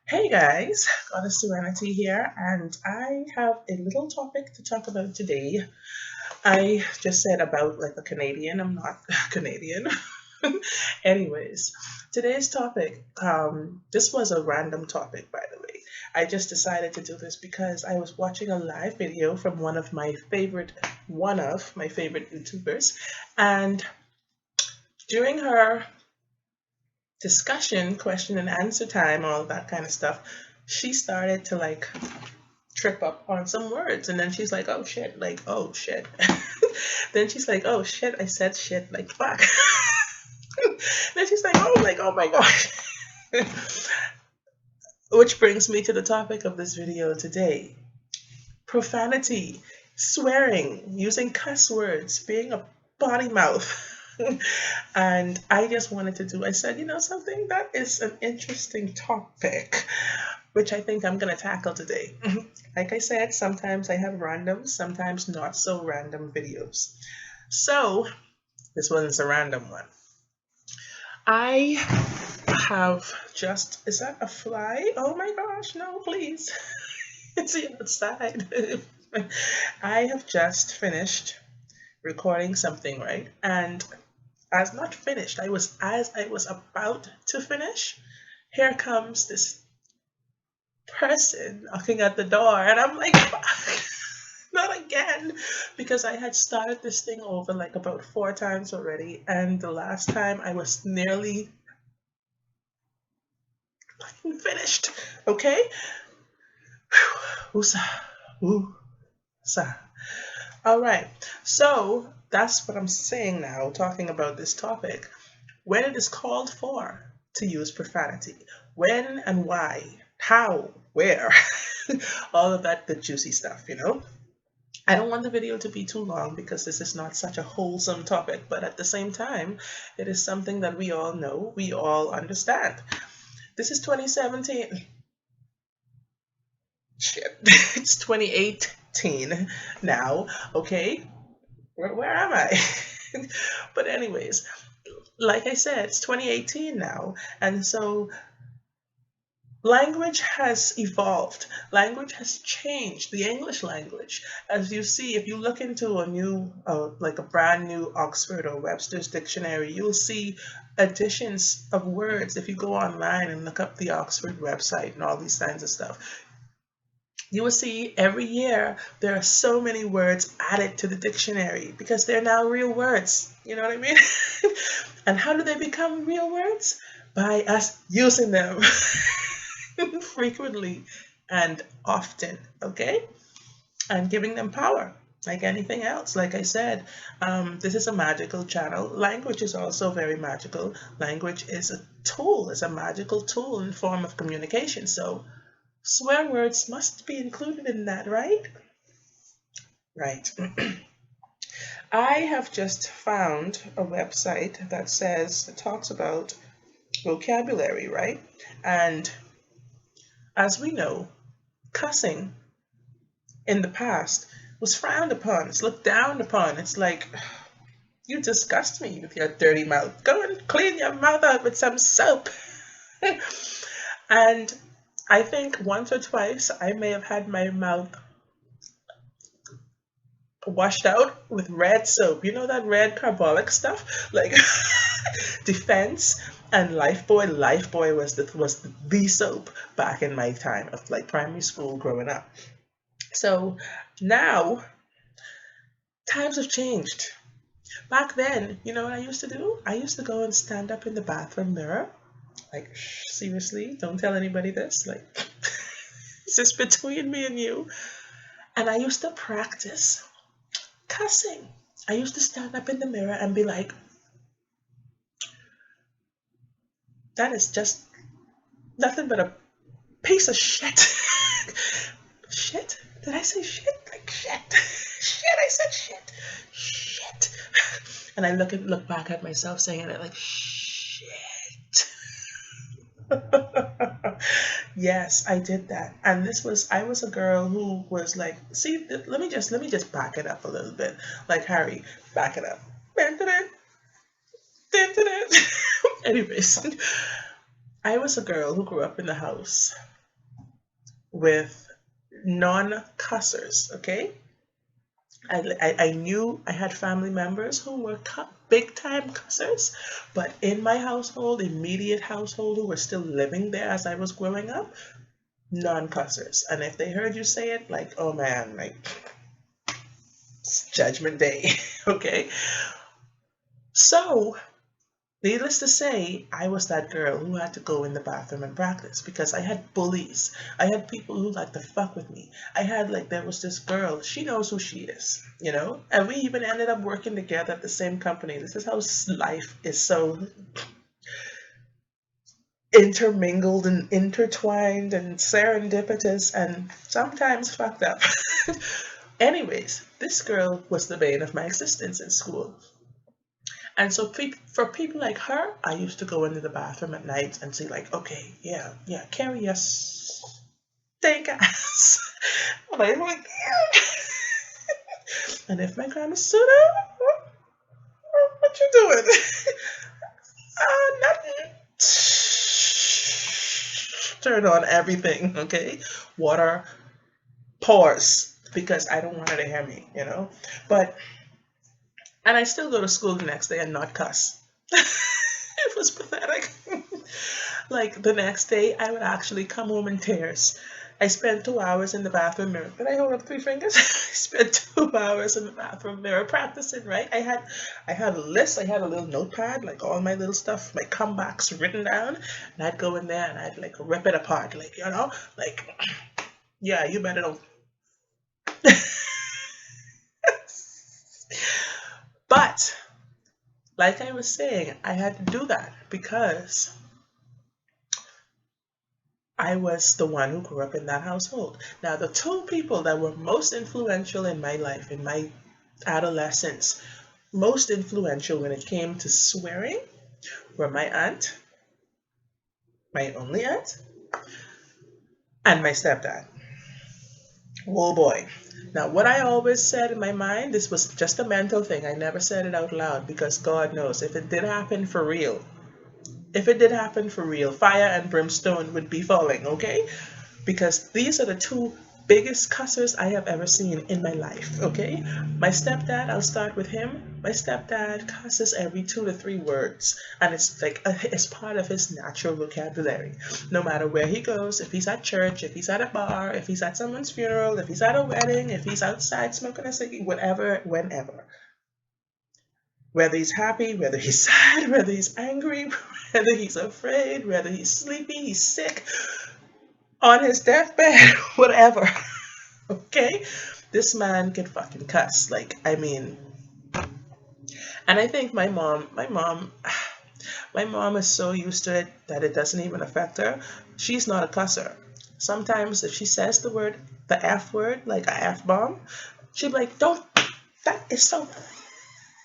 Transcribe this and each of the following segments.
Hey guys, Goddess Serenity here, and I have a little topic to talk about today. I just said about like a Canadian, I'm not Canadian. Anyways, today's topic, this was a random topic, by the way. I just decided to do this because I was watching a live video from one of my favorite YouTubers, and during her discussion, question and answer time, all that kind of stuff, she started to like trip up on some words, and then she's like, oh shit, like, oh shit. Then she's like, oh shit, I said shit, like, fuck. Then she's like, oh my gosh. Which brings me to the topic of this video today: profanity, swearing, using cuss words, being a potty mouth. And I just wanted to I said, something that is an interesting topic, which I think I'm going to tackle today. Like I said, sometimes I have random, sometimes not so random videos. So this one's a random one. I have just, is that a fly? Oh my gosh, no, please. It's outside. I have just finished recording something, right? And as not finished, as I was about to finish, here comes this person knocking at the door, and I'm like, fuck, not again, because I had started this thing over like about 4 times already, and the last time I was nearly fucking finished. Okay, Usa, Usa. All right, so that's what I'm saying now, talking about this topic. When it is called for to use profanity, when and why, how, where, all of that good juicy stuff. I don't want the video to be too long because this is not such a wholesome topic, but at the same time, it is something that we all know, we all understand. This is 2017. Shit, it's 2018 now, okay? Where am I? But, anyways, like I said, it's 2018 now, and so language has evolved. Language has changed. The English language, as you see, if you look into a new, like a brand new Oxford or Webster's dictionary, you'll see additions of words. If you go online and look up the Oxford website and all these kinds of stuff, you will see every year there are so many words added to the dictionary because they're now real words. You know what I mean? And how do they become real words? By us using them frequently and often, okay? And giving them power, like anything else. Like I said, this is a magical channel. Language is also very magical. Language is a tool, it's a magical tool in form of communication. So swear words must be included in that, right? Right. I have just found a website that talks about vocabulary, right? And as we know, cussing in the past was frowned upon. It's looked down upon. It's like, you disgust me with your dirty mouth. Go and clean your mouth out with some soap. And I think once or twice I may have had my mouth washed out with red soap. You know that red carbolic stuff? Like Defense and Lifebuoy. Lifebuoy was the soap back in my time of like primary school growing up. So now times have changed. Back then, you know what I used to do? I used to go and stand up in the bathroom mirror. Like, seriously, don't tell anybody this. Like, it's just between me and you. And I used to practice cussing. I used to stand up in the mirror and be like, that is just nothing but a piece of shit. Shit? Did I say shit? Like shit. Shit, I said shit. Shit. And I look back at myself saying it like shit. Yes, I did that. And I was a girl who was like, see, let me just back it up a little bit. Like Harry, back it up. Anyways, I was a girl who grew up in the house with non-cussers, okay? I knew I had family members who were big time cussers, but in my household, immediate household, who were still living there as I was growing up, non-cussers. And if they heard you say it, like, oh man, like, it's Judgment Day, okay? So, needless to say, I was that girl who had to go in the bathroom and practice because I had bullies. I had people who liked to fuck with me. I had, like, there was this girl, she knows who she is, you know? And we even ended up working together at the same company. This is how life is so intermingled and intertwined and serendipitous and sometimes fucked up. Anyways, this girl was the bane of my existence in school. And so for people like her, I used to go into the bathroom at night and say like, okay, yeah, carry your stank ass. I'm like, yeah. And if my grandma stood up, what you doing? Nothing. Turn on everything, okay? Water, pause, because I don't want her to hear me, you know? And I still go to school the next day and not cuss. It was pathetic. Like the next day, I would actually come home in tears. I spent 2 hours in the bathroom mirror. Did I hold up 3 fingers? I spent 2 hours in the bathroom mirror practicing, right? I had a list, I had a little notepad, like all my little stuff, my comebacks written down, and I'd go in there and I'd like rip it apart, like, you know, like, yeah, you better don't. But like I was saying, I had to do that because I was the one who grew up in that household. Now, the 2 people that were most influential in my life, in my adolescence, most influential when it came to swearing, were my aunt, my only aunt, and my stepdad. Oh boy. Now, what I always said in my mind, this was just a mental thing. I never said it out loud because God knows if it did happen for real, fire and brimstone would be falling, okay? Because these are the 2 biggest cussers I have ever seen in my life, okay? My stepdad, I'll start with him. My stepdad cusses every 2 to 3 words, and it's like it's part of his natural vocabulary. No matter where he goes, if he's at church, if he's at a bar, if he's at someone's funeral, if he's at a wedding, if he's outside smoking a cigarette, whatever, whenever. Whether he's happy, whether he's sad, whether he's angry, whether he's afraid, whether he's sleepy, he's sick, on his deathbed, whatever. Okay? This man can fucking cuss. Like, I mean, and I think my mom is so used to it that it doesn't even affect her. She's not a cusser. Sometimes if she says the F word, like a F bomb, she'd be like, don't, that is so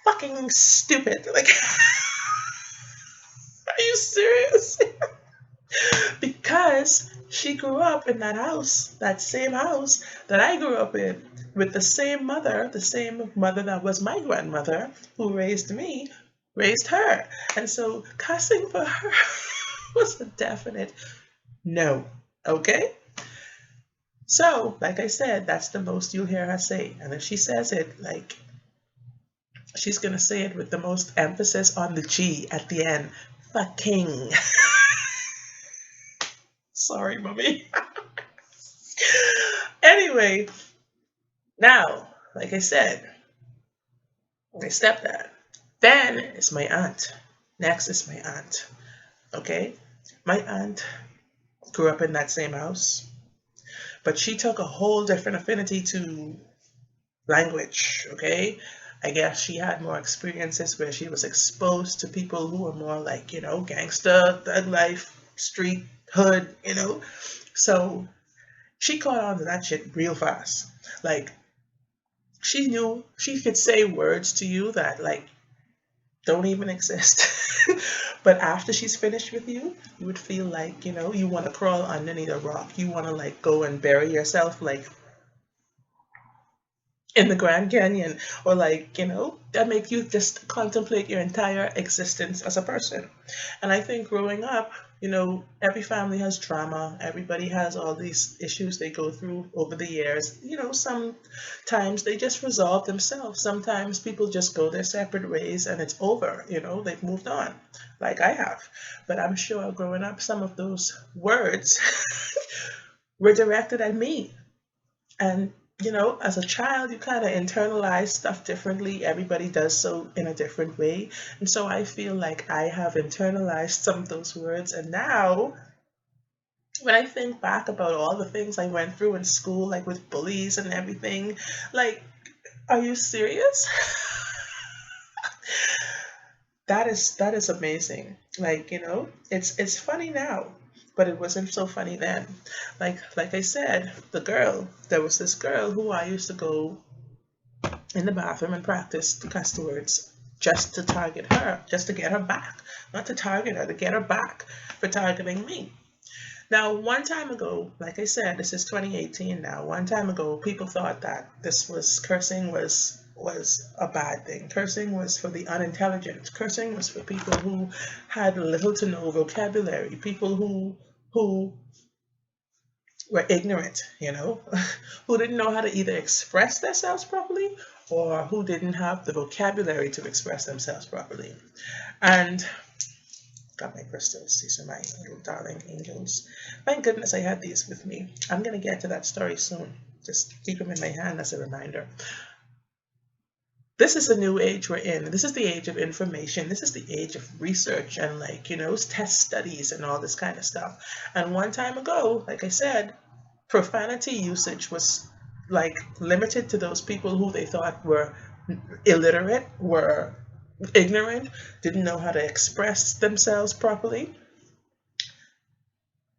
fucking stupid. Like, are you serious? Because she grew up in that house, that same house that I grew up in, with the same mother that was my grandmother who raised me, raised her. And so cussing for her was a definite no. Okay? So, like I said, that's the most you'll hear her say. And if she says it, like, she's going to say it with the most emphasis on the G at the end. Fucking. Sorry, mommy. Anyway, now, like I said, my stepdad. Then is my aunt. Next is my aunt. Okay? My aunt grew up in that same house, but she took a whole different affinity to language. Okay? I guess she had more experiences where she was exposed to people who were more like, you know, gangster, thug life, street, hood, you know. So she caught on to that shit real fast. Like, she knew she could say words to you that like don't even exist. But after she's finished with you, you would feel like, you know, you want to crawl underneath a rock. You want to like go and bury yourself like in the Grand Canyon, or like, you know, that make you just contemplate your entire existence as a person. And I think growing up, You know, every family has drama. Everybody has all these issues they go through over the years. You know, sometimes they just resolve themselves. Sometimes people just go their separate ways and it's over. You know, they've moved on, like I have. But I'm sure growing up, some of those words were directed at me. And, you know, as a child, you kind of internalize stuff differently. Everybody does so in a different way. And so I feel like I have internalized some of those words. And now, when I think back about all the things I went through in school, like with bullies and everything, like, are you serious? That is amazing. Like, you know, it's funny now, but it wasn't so funny then. Like I said, there was this girl who I used to go in the bathroom and practice the cuss words just to target her, just to get her back. Not to target her, to get her back for targeting me. Now, one time ago, like I said, this is 2018 now. One time ago, people thought that cursing was a bad thing. Cursing was for the unintelligent. Cursing was for people who had little to no vocabulary. People who were ignorant, you know, who didn't know how to either express themselves properly or who didn't have the vocabulary to express themselves properly. And got my crystals. These are my little darling angels. Thank goodness I had these with me. I'm going to get to that story soon. Just keep them in my hand as a reminder. This is the new age we're in. This is the age of information. This is the age of research and, like, you know, test studies and all this kind of stuff. And one time ago, like I said, profanity usage was like limited to those people who they thought were illiterate, were ignorant, didn't know how to express themselves properly,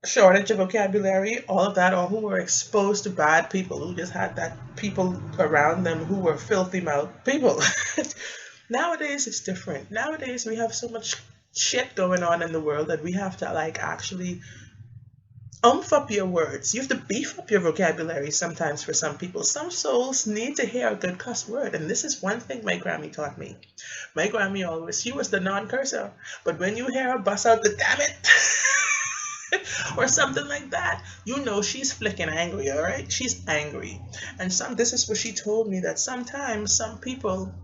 shortage of vocabulary, all of that, or who were exposed to bad people, who just had that people around them who were filthy mouth people. Nowadays it's different. Nowadays we have so much shit going on in the world that we have to, like, actually oomph up your words. You have to beef up your vocabulary sometimes for some people. Some souls need to hear a good cuss word. And this is one thing my Grammy taught me. My Grammy always, she was the non-cursor. But when you hear her bust out the damn it or something like that, you know she's flicking angry, all right? She's angry. And this is what she told me, that sometimes some people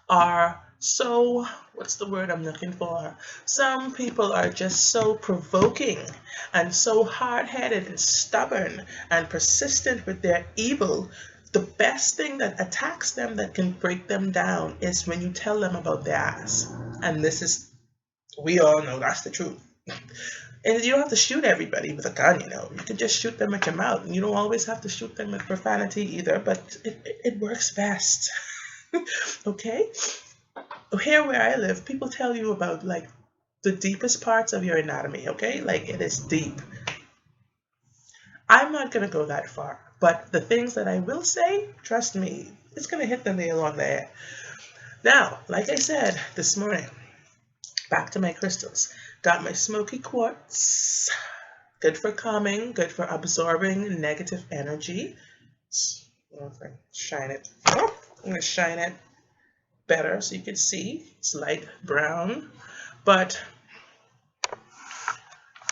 are so, what's the word I'm looking for? Some people are just so provoking and so hard-headed and stubborn and persistent with their evil. The best thing that attacks them, that can break them down, is when you tell them about their ass. And this is, we all know that's the truth. And you don't have to shoot everybody with a gun, you know. You can just shoot them at your mouth. And you don't always have to shoot them with profanity either, but it works best. Okay? Here where I live, people tell you about, like, the deepest parts of your anatomy, okay? Like, it is deep. I'm not going to go that far, but the things that I will say, trust me, it's going to hit the nail on the head. Now, like I said this morning, back to my crystals. Got my Smokey quartz. Good for calming, good for absorbing negative energy. Shine it. Oh, I'm going to shine it better so you can see. It's light brown, but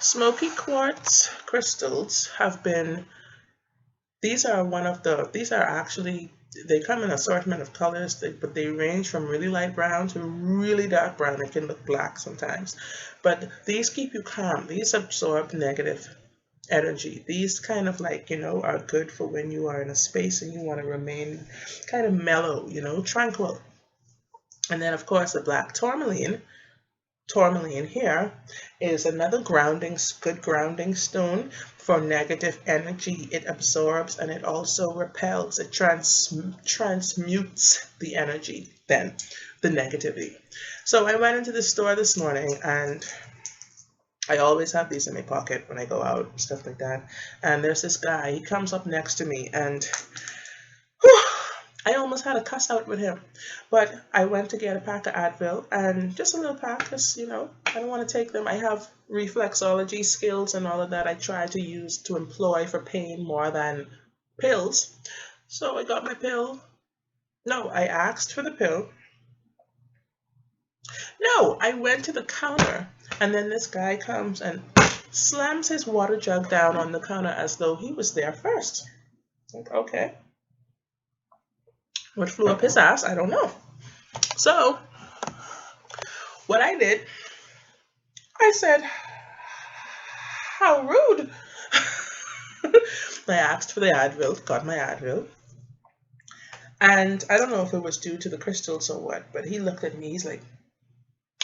Smokey quartz crystals have been, these are actually, they come in an assortment of colors, but they range from really light brown to really dark brown. It can look black sometimes, but these keep you calm. These absorb negative energy. These kind of, like, you know, are good for when you are in a space and you want to remain kind of mellow, you know, tranquil. And then, of course, the black tourmaline. Tourmaline here is another good grounding stone for negative energy. It absorbs and it also repels. It transmutes the energy, then the negativity. So I went into the store this morning, and I always have these in my pocket when I go out, stuff like that. And there's this guy. He comes up next to me, and I almost had a cuss out with him, but I went to get a pack of Advil, and just a little pack, because, you know, I don't want to take them. I have reflexology skills and all of that I try to use to employ for pain more than pills. So I got my pill. No, I asked for the pill. No, I went to the counter And then this guy comes and slams his water jug down on the counter as though he was there first. Like, okay. What flew up his ass? I don't know. So, what I did, I said, how rude. I asked for the Advil, got my Advil. And I don't know if it was due to the crystals or what, but he looked at me,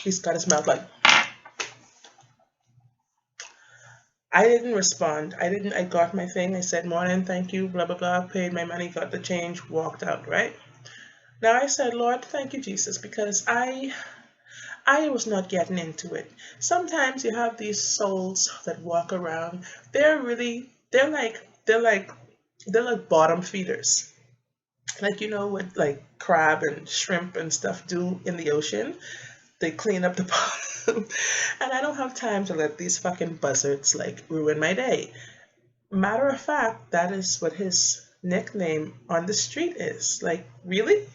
he's got his mouth like, I didn't respond. I got my thing. I said, morning, thank you, blah, blah, blah, paid my money, got the change, walked out, right? Now I said, Lord, thank you, Jesus, because I was not getting into it. Sometimes you have these souls that walk around. They're like bottom feeders. Like, you know what like crab and shrimp and stuff do in the ocean? They clean up the bottom. And I don't have time to let these fucking buzzards like ruin my day. Matter of fact, that is what his nickname on the street is. Like, really?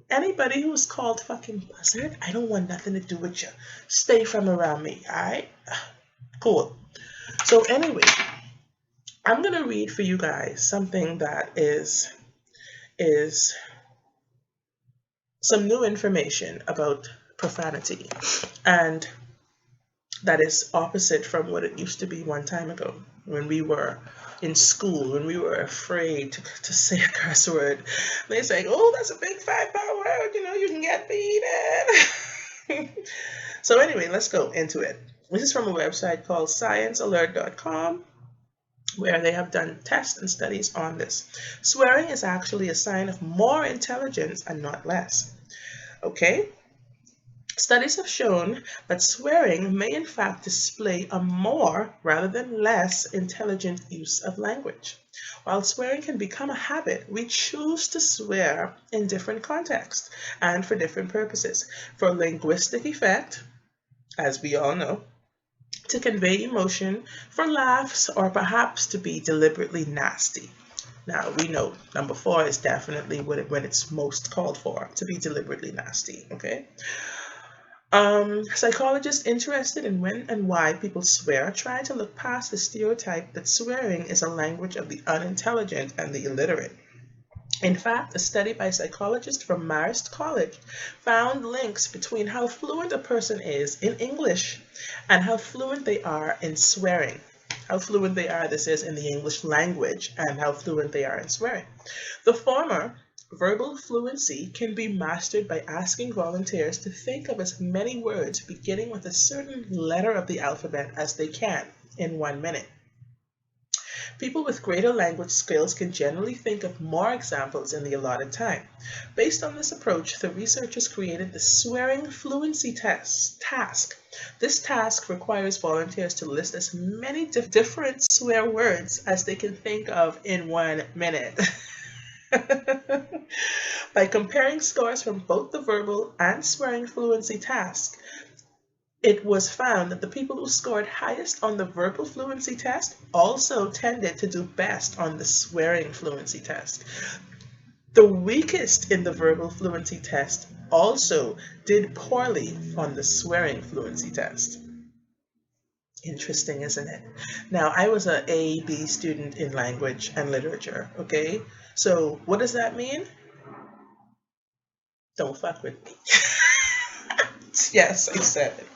Anybody who's called fucking Buzzard, I don't want nothing to do with you. Stay from around me, alright? Cool. So anyway, I'm gonna read for you guys something that is some new information about profanity, and that is opposite from what it used to be one time ago when we were in school, when we were afraid to say a curse word. They say, oh, that's a big 5-pound word, you know, you can get beaten. So anyway, let's go into it. This is from a website called sciencealert.com, where they have done tests and studies on this. Swearing is actually a sign of more intelligence and not less. Okay? Studies have shown that swearing may in fact display a more rather than less intelligent use of language. While swearing can become a habit, we choose to swear in different contexts and for different purposes. For linguistic effect, as we all know, to convey emotion, for laughs, or perhaps to be deliberately nasty. Now, we know number 4 is definitely when it's most called for, to be deliberately nasty, okay? Psychologists interested in when and why people swear try to look past the stereotype that swearing is a language of the unintelligent and the illiterate. In fact, a study by psychologists from Marist College found links between how fluent a person is in English and how fluent they are in swearing. How fluent they are, this is, in the English language, and how fluent they are in swearing. The former, verbal fluency, can be mastered by asking volunteers to think of as many words beginning with a certain letter of the alphabet as they can in 1 minute. People with greater language skills can generally think of more examples in the allotted time. Based on this approach, the researchers created the Swearing Fluency task. This task requires volunteers to list as many different swear words as they can think of in 1 minute. By comparing scores from both the verbal and swearing fluency task, it was found that the people who scored highest on the verbal fluency test also tended to do best on the swearing fluency test. The weakest in the verbal fluency test also did poorly on the swearing fluency test. Interesting, isn't it? Now, I was an A-B student in language and literature, okay? So what does that mean? Don't fuck with me. Yes, I said it.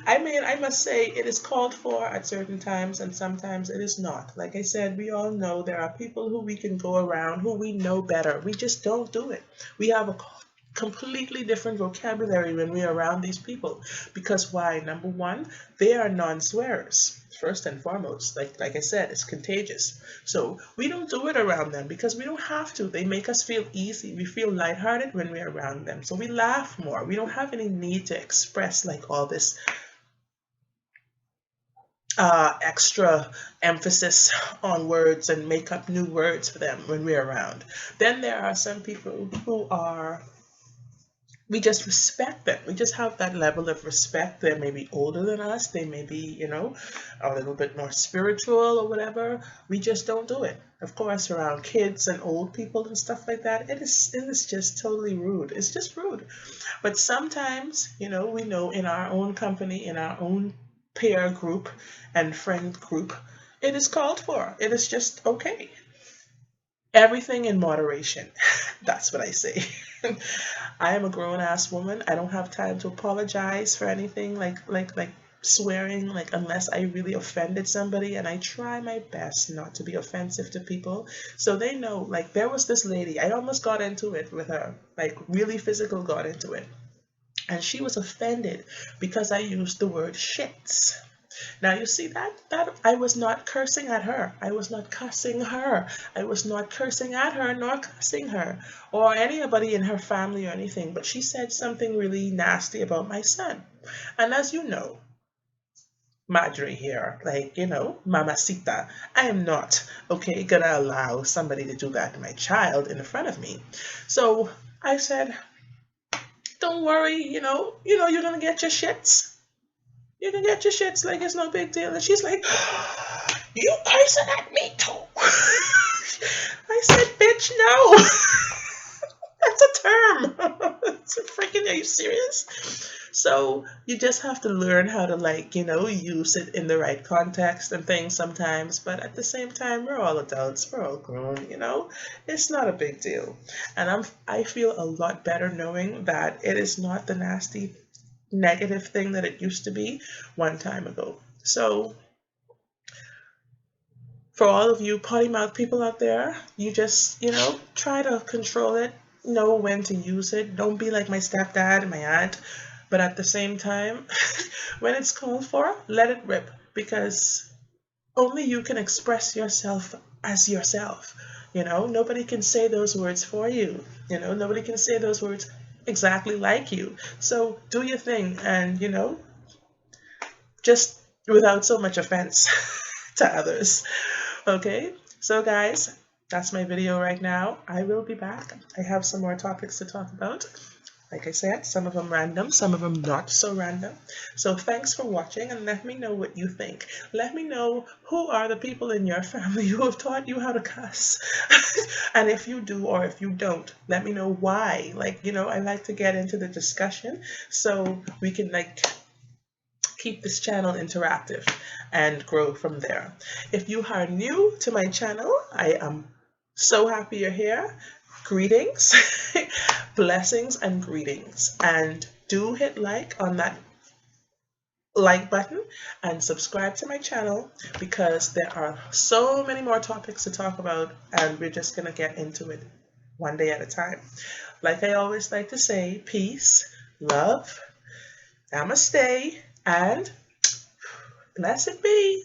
I mean, I must say it is called for at certain times and sometimes it is not. Like I said, we all know there are people who we can go around who we know better. We just don't do it. We have a completely different vocabulary when we're around these people. Because why? Number 1, they are non-swearers. First and foremost, like I said, it's contagious. So we don't do it around them because we don't have to. They make us feel easy. We feel lighthearted when we're around them. So we laugh more. We don't have any need to express like all this extra emphasis on words and make up new words for them when we're around. Then there are some people who are we just respect them. We just have that level of respect. They may be older than us. They may be, a little bit more spiritual or whatever. We just don't do it. Of course, around kids and old people and stuff like that, it is just totally rude. It's just rude. But sometimes, we know in our own company, in our own peer group and friend group, it is called for. It is just okay. Everything in moderation. That's what I say. I am a grown ass woman. I don't have time to apologize for anything like swearing, like unless I really offended somebody, and I try my best not to be offensive to people. So they know, like there was this lady, I almost got into it with her, like really physical got into it. And she was offended because I used the word shits. Now you see that I was not cursing at her. I was not cussing her. I was not cursing at her nor cussing her or anybody in her family or anything. But she said something really nasty about my son. And as you know, Madre here, like, mamacita, I am not, okay, gonna allow somebody to do that to my child in front of me. So I said, don't worry, you're gonna get your shits. You can get your shits, like it's no big deal. And she's like, you cursing at me too. I said, bitch, no. That's a term. It's freaking, are you serious? So you just have to learn how to use it in the right context and things sometimes. But at the same time, we're all adults. We're all grown, It's not a big deal. And I feel a lot better knowing that it is not the nasty negative thing that it used to be one time ago. So for all of you potty mouth people out there, you just, try to control it, know when to use it. Don't be like my stepdad and my aunt. But at the same time, when it's called for, let it rip, because only you can express yourself as yourself. Nobody can say those words for you. Nobody can say those words exactly like you. So do your thing, and just without so much offense to others. Okay, so guys, that's my video right now. I will be back. I have some more topics to talk about. Like I said, some of them random, some of them not so random. So thanks for watching, and let me know what you think. Let me know who are the people in your family who have taught you how to cuss. And if you do or if you don't, let me know why. I like to get into the discussion so we can keep this channel interactive and grow from there. If you are new to my channel, I am so happy you're here. Greetings, blessings and greetings, and do hit like on that like button and subscribe to my channel, because there are so many more topics to talk about, and we're just gonna get into it one day at a time. Like I always like to say, peace, love, namaste, and blessed be.